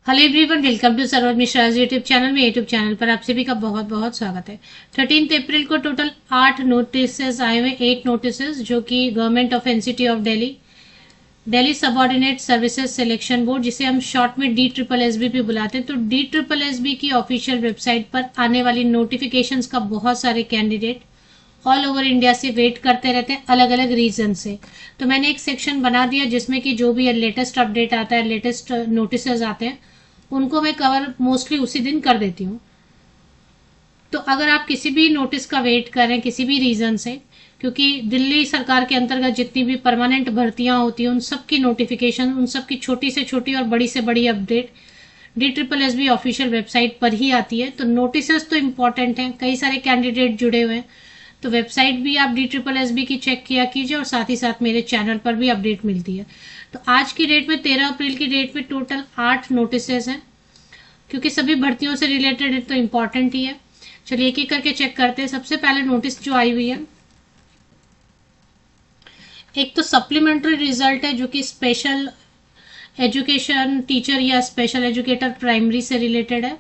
Hello everyone, welcome to Saroj Mishra YouTube channel में। YouTube channel पर आप सभी का बहुत बहुत स्वागत है। 13 अप्रैल को टोटल 8 नोटिस आए हुए, 8 नोटिस जो कि government of NCT of Delhi, Delhi subordinate services selection board, जिसे हम शॉर्ट में DSSB भी बुलाते हैं, तो DSSB की ऑफिशियल वेबसाइट पर आने वाली नोटिफिकेशंस का बहुत सारे कैंडिडेट ऑल ओवर इंडिया से वेट करते रहते हैं, अलग अलग रीजन से। तो मैंने एक सेक्शन बना दिया जिसमें कि जो भी लेटेस्ट अपडेट आता है, लेटेस्ट नोटिस आते हैं, उनको मैं कवर मोस्टली उसी दिन कर देती हूँ। तो अगर आप किसी भी नोटिस का वेट कर रहे हैं किसी भी रीजन से, क्योंकि दिल्ली सरकार के अंतर्गत जितनी भी परमानेंट भर्तियां होती हैं उन सब की नोटिफिकेशन, उन सब की छोटी से छोटी और बड़ी से बड़ी अपडेट DSSB ऑफिशियल वेबसाइट पर ही आती है। तो नोटिस तो इम्पॉर्टेंट हैं, कई सारे कैंडिडेट जुड़े हुए हैं, तो वेबसाइट भी आप DSSB की चेक किया कीजिए और साथ ही साथ मेरे चैनल पर भी अपडेट मिलती है। तो आज की डेट में 13 अप्रैल की डेट में टोटल 8 नोटिस हैं, क्योंकि सभी भर्तियों से रिलेटेड है तो इम्पॉर्टेंट ही है। चलिए एक एक करके चेक करते हैं। सबसे पहले नोटिस जो आई हुई है, एक तो सप्लीमेंट्री रिजल्ट है जो कि स्पेशल एजुकेशन टीचर या स्पेशल एजुकेटर प्राइमरी से रिलेटेड है।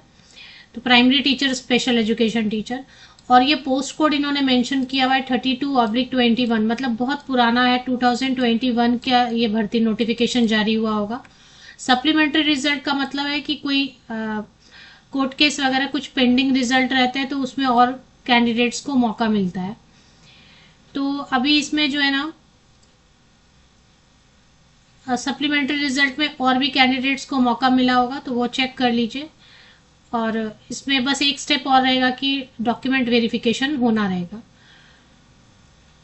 तो primary teacher, special education teacher, और ये पोस्ट कोड इन्होंने मेंशन किया हुआ है 32/21, मतलब बहुत पुराना है, 2021 का ये भर्ती नोटिफिकेशन जारी हुआ होगा। सप्लीमेंट्री रिजल्ट का मतलब है कि कोई कोर्ट केस वगैरह कुछ पेंडिंग रिजल्ट रहते हैं तो उसमें और कैंडिडेट्स को मौका मिलता है। तो अभी इसमें जो है ना, सप्लीमेंट्री रिजल्ट में और भी कैंडिडेट्स को मौका मिला होगा, तो वो चेक कर लीजिए। और इसमें बस एक स्टेप और रहेगा कि डॉक्यूमेंट वेरिफिकेशन होना रहेगा।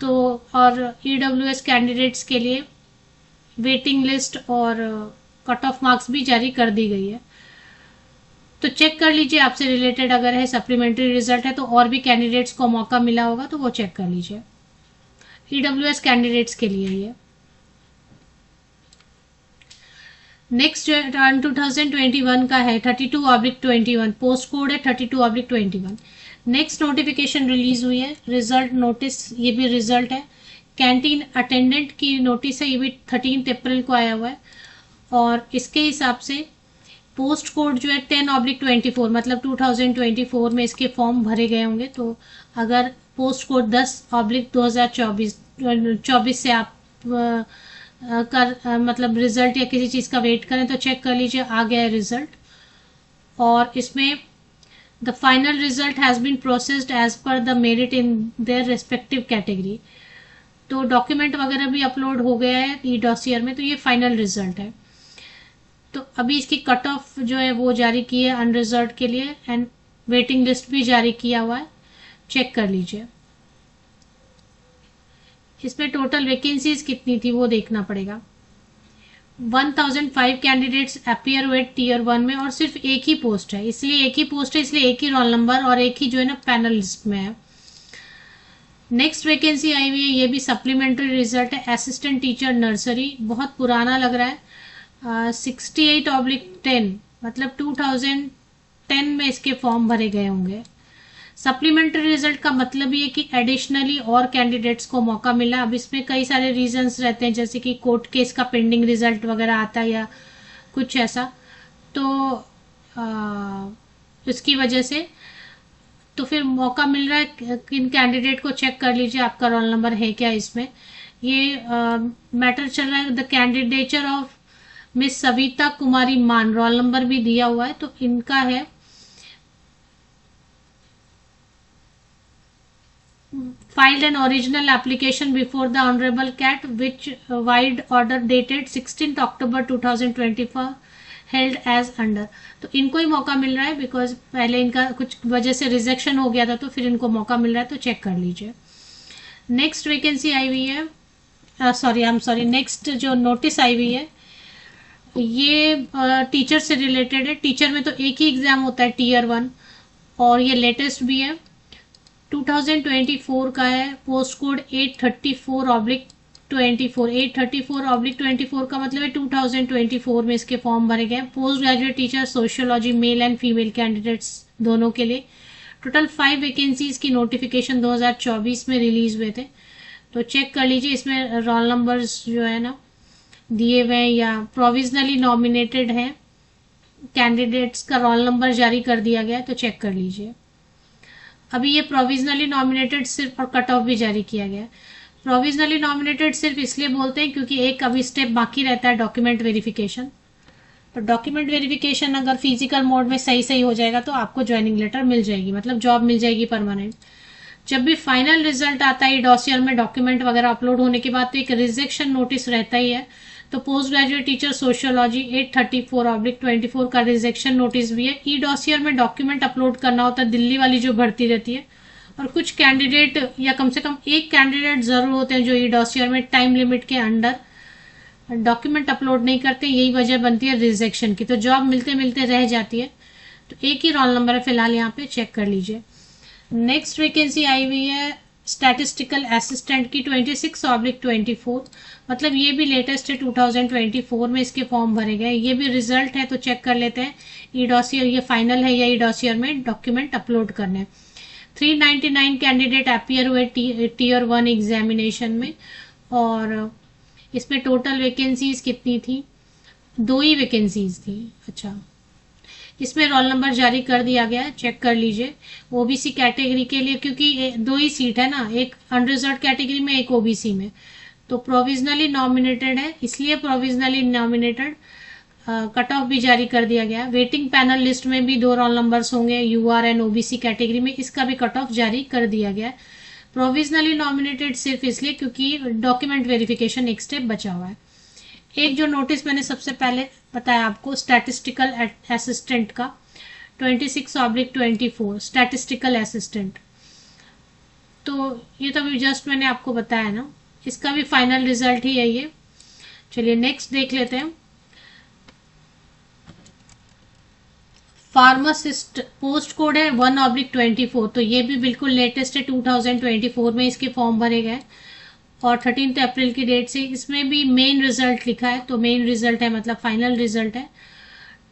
तो और EWS कैंडिडेट्स के लिए वेटिंग लिस्ट और कट ऑफ मार्क्स भी जारी कर दी गई है। तो चेक कर लीजिए, आपसे रिलेटेड अगर है, सप्लीमेंट्री रिजल्ट है तो और भी कैंडिडेट्स को मौका मिला होगा तो वो चेक कर लीजिए। EWS कैंडिडेट्स के लिए ये नेक्स्ट टर्न 2021 का है, 32/21, पोस्ट कोड है 32/21। नेक्स्ट नोटिफिकेशन रिलीज हुई है, रिजल्ट नोटिस, ये भी रिजल्ट है। कैंटीन अटेंडेंट की नोटिस है, ये भी 13 अप्रैल को आया हुआ है। और इसके हिसाब से पोस्ट कोड जो है 10/24, मतलब 2024 में इसके फॉर्म भरे गए होंगे। तो अगर पोस्ट कोड 10/2024 से आप मतलब रिजल्ट या किसी चीज़ का वेट करें तो चेक कर लीजिए, आ गया है रिजल्ट। और इसमें the final result has been processed as per the merit in their respective category. तो डॉक्यूमेंट वगैरह भी अपलोड हो गया है ई-डॉसियर में, तो ये फाइनल रिजल्ट है। तो अभी इसकी कट ऑफ जो है वो जारी की है अनरिजर्व के लिए, एंड वेटिंग लिस्ट भी जारी किया हुआ है, चेक कर लीजिए। इसमें टोटल वैकेंसीज कितनी थी वो देखना पड़ेगा। 1005 कैंडिडेट्स अपीयर हुए टीयर 1 में, और सिर्फ एक ही पोस्ट है, इसलिए एक ही पोस्ट है, इसलिए एक ही रोल नंबर और एक ही जो है ना पैनल लिस्ट में है। नेक्स्ट वैकेंसी आई हुई है, ये भी सप्लीमेंट्री रिजल्ट है, असिस्टेंट टीचर नर्सरी, बहुत पुराना लग रहा है। 68/10, मतलब 2010 में इसके फॉर्म भरे गए होंगे। सप्लीमेंट्री रिजल्ट का मतलब ये कि एडिशनली और कैंडिडेट्स को मौका मिला। अब इसमें कई सारे रीजंस रहते हैं, जैसे कि कोर्ट केस का पेंडिंग रिजल्ट वगैरह आता है या कुछ ऐसा, तो इसकी वजह से तो फिर मौका मिल रहा है। किन कैंडिडेट को चेक कर लीजिए, आपका रोल नंबर है क्या इसमें। ये मैटर चल रहा है the candidature of Miss Savita Kumari Maan, roll number भी दिया हुआ है, तो इनका है filed an original application before the Honorable CAT, which wide order dated 16th October 2024 held as under। तो इनको ही मौका मिल रहा है, बिकॉज पहले इनका कुछ वजह से रिजेक्शन हो गया था, तो फिर इनको मौका मिल रहा है, तो चेक कर लीजिए। नेक्स्ट वैकेंसी आई हुई है, नेक्स्ट जो नोटिस आई हुई है, ये टीचर से रिलेटेड है। टीचर में तो एक ही एग्जाम होता है, टीयर 1, और ये लेटेस्ट भी है, 2024 का है। पोस्ट कोड 834/24, 834/24 का मतलब है 2024 में इसके फॉर्म भरे गए। Post graduate teacher sociology, male and female candidates दोनों के लिए। टोटल 5 वैकेंसीज की नोटिफिकेशन 2024 में रिलीज हुए थे, तो चेक कर लीजिए। इसमें रोल नंबर्स जो है ना दिए हुए हैं या प्रोविजनली नॉमिनेटेड हैं, कैंडिडेट्स का रोल नंबर जारी कर दिया गया है, तो चेक कर लीजिए। अभी ये प्रोविजनली नॉमिनेटेड सिर्फ और कट ऑफ भी जारी किया गया है। प्रोविजनली नॉमिनेटेड सिर्फ इसलिए बोलते हैं क्योंकि एक अभी स्टेप बाकी रहता है, डॉक्यूमेंट वेरिफिकेशन। तो डॉक्यूमेंट वेरिफिकेशन अगर फिजिकल मोड में सही सही हो जाएगा तो आपको ज्वाइनिंग लेटर मिल जाएगी, मतलब जॉब मिल जाएगी परमानेंट। जब भी फाइनल रिजल्ट आता है डॉसियर में डॉक्यूमेंट वगैरह अपलोड होने के बाद तो एक रिजेक्शन नोटिस रहता ही है। तो पोस्ट ग्रेजुएट टीचर सोशियोलॉजी 834/24 का रिजेक्शन नोटिस भी है। ई डॉसियर में डॉक्यूमेंट अपलोड करना होता है, दिल्ली वाली जो भर्ती रहती है, और कुछ कैंडिडेट या कम से कम एक कैंडिडेट जरूर होते हैं जो ई डॉसियर में टाइम लिमिट के अंडर डॉक्यूमेंट अपलोड नहीं करते, यही वजह बनती है रिजेक्शन की। तो जॉब मिलते मिलते रह जाती है। तो एक ही रोल नंबर है फिलहाल, यहाँ पे चेक कर लीजिए। नेक्स्ट वैकेंसी आई हुई है स्टैटिस्टिकल असिस्टेंट की 26/24, मतलब ये भी लेटेस्ट है, 2024 में इसके फॉर्म भरे गए। ये भी रिजल्ट है, तो चेक कर लेते हैं ई डॉसियर ये फाइनल है या ई डॉसियर में डॉक्यूमेंट अपलोड करने। 399 कैंडिडेट अपियर हुए टीयर 1 एग्जामिनेशन में, और इसमें टोटल वैकेंसीज कितनी थी? 2 ही वैकेंसीज थी। अच्छा, इसमें रोल नंबर जारी कर दिया गया है, चेक कर लीजिए। ओबीसी कैटेगरी के लिए, क्योंकि 2 ही सीट है ना, एक अनरिजर्व कैटेगरी में, एक ओबीसी में, तो प्रोविजनली नॉमिनेटेड है, इसलिए प्रोविजनली नॉमिनेटेड। कट ऑफ भी जारी कर दिया गया। वेटिंग पैनल लिस्ट में भी 2 रोल नंबर्स होंगे यूआर एंड ओबीसी कैटेगरी में, इसका भी कट ऑफ जारी कर दिया गया। प्रोविजनली नॉमिनेटेड सिर्फ इसलिए क्योंकि डॉक्यूमेंट वेरिफिकेशन एक स्टेप बचा हुआ है। एक जो नोटिस मैंने सबसे पहले बताया आपको स्टैटिस्टिकल असिस्टेंट का 26/24 स्टैटिस्टिकल असिस्टेंट, तो ये तो अभी जस्ट मैंने आपको बताया ना, इसका भी फाइनल रिजल्ट ही है ये। चलिए नेक्स्ट देख लेते हैं। फार्मासिस्ट पोस्ट कोड है 1/24, तो ये भी बिल्कुल लेटेस्ट है, 2024 में इसके फॉर्म भरे गए और 13 अप्रैल की डेट से। इसमें भी मेन रिजल्ट लिखा है, तो मेन रिजल्ट है मतलब फाइनल रिजल्ट है।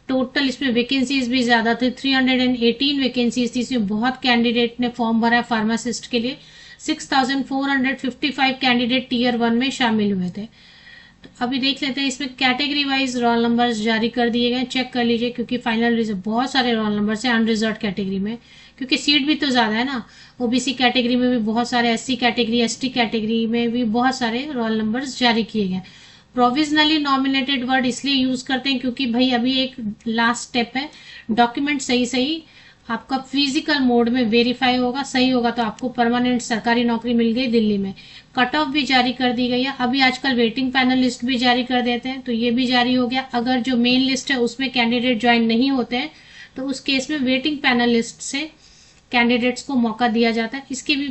टोटल इसमें वैकेंसीज भी ज्यादा थे, 318 वैकेंसीज थी। इसमें बहुत कैंडिडेट ने फॉर्म भरा है फार्मासिस्ट के लिए। 6455 कैंडिडेट टीयर 1 में शामिल हुए थे। तो अभी देख लेते हैं इसमें कैटेगरी वाइज रोल नंबर्स जारी कर दिए गए, चेक कर लीजिए, क्योंकि फाइनल रिजल्ट बहुत सारे रोल नंबर्स हैं अनरिजर्व कैटेगरी में, क्योंकि सीट भी तो ज्यादा है ना। ओबीसी कैटेगरी में भी बहुत सारे, एससी कैटेगरी, एसटी कैटेगरी में भी बहुत सारे रोल नंबर्स जारी किए गए। प्रोविजनली नॉमिनेटेड वर्ड इसलिए यूज करते हैं क्योंकि भाई अभी एक लास्ट स्टेप है, डॉक्यूमेंट सही सही आपका फिजिकल मोड में वेरीफाई होगा, सही होगा तो आपको परमानेंट सरकारी नौकरी मिल गई दिल्ली में। कट ऑफ भी जारी कर दी गई है। अभी आजकल वेटिंग पैनल लिस्ट भी जारी कर देते हैं, तो ये भी जारी हो गया। अगर जो मेन लिस्ट है उसमें कैंडिडेट ज्वाइन नहीं होते हैं तो उस केस में वेटिंग पैनल लिस्ट से कैंडिडेट्स को मौका दिया जाता है। इसकी भी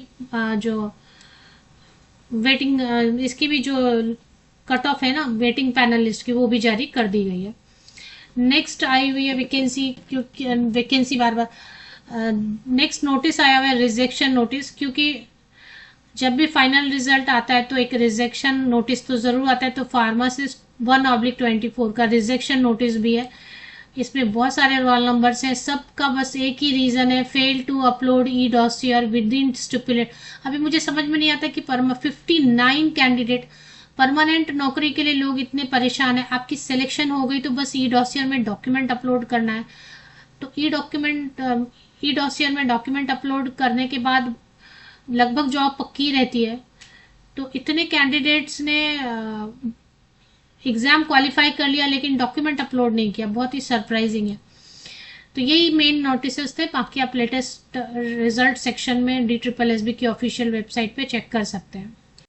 इसकी भी जो कट ऑफ है ना वेटिंग पैनल लिस्ट की, वो भी जारी कर दी गई है। नेक्स्ट आई हुई है वैकेंसी, क्योंकि वैकेंसी बार बार नेक्स्ट नोटिस आया हुआ है रिजेक्शन नोटिस, क्योंकि जब भी फाइनल रिजल्ट आता है तो एक रिजेक्शन नोटिस तो जरूर आता है। तो फार्मासिस्ट 1/24 का रिजेक्शन नोटिस भी है। इसमें बहुत सारे रोल नंबर्स हैं, सबका बस एक ही रीजन है, fail to upload e dossier within stipulate. अभी मुझे समझ में नहीं आता कि 59 कैंडिडेट परमानेंट नौकरी के लिए लोग इतने परेशान है। आपकी सिलेक्शन हो गई तो बस ई डॉसियर में डॉक्यूमेंट अपलोड करना है। तो ई डॉसियर में डॉक्यूमेंट अपलोड करने के बाद लगभग जॉब पक्की रहती है। तो इतने कैंडिडेट्स ने एग्जाम क्वालिफाई कर लिया लेकिन डॉक्यूमेंट अपलोड नहीं किया, बहुत ही सरप्राइजिंग है। तो यही मेन नोटिसेस थे, बाकी आप लेटेस्ट रिजल्ट सेक्शन में DSSB की ऑफिशियल वेबसाइट पे चेक कर सकते हैं।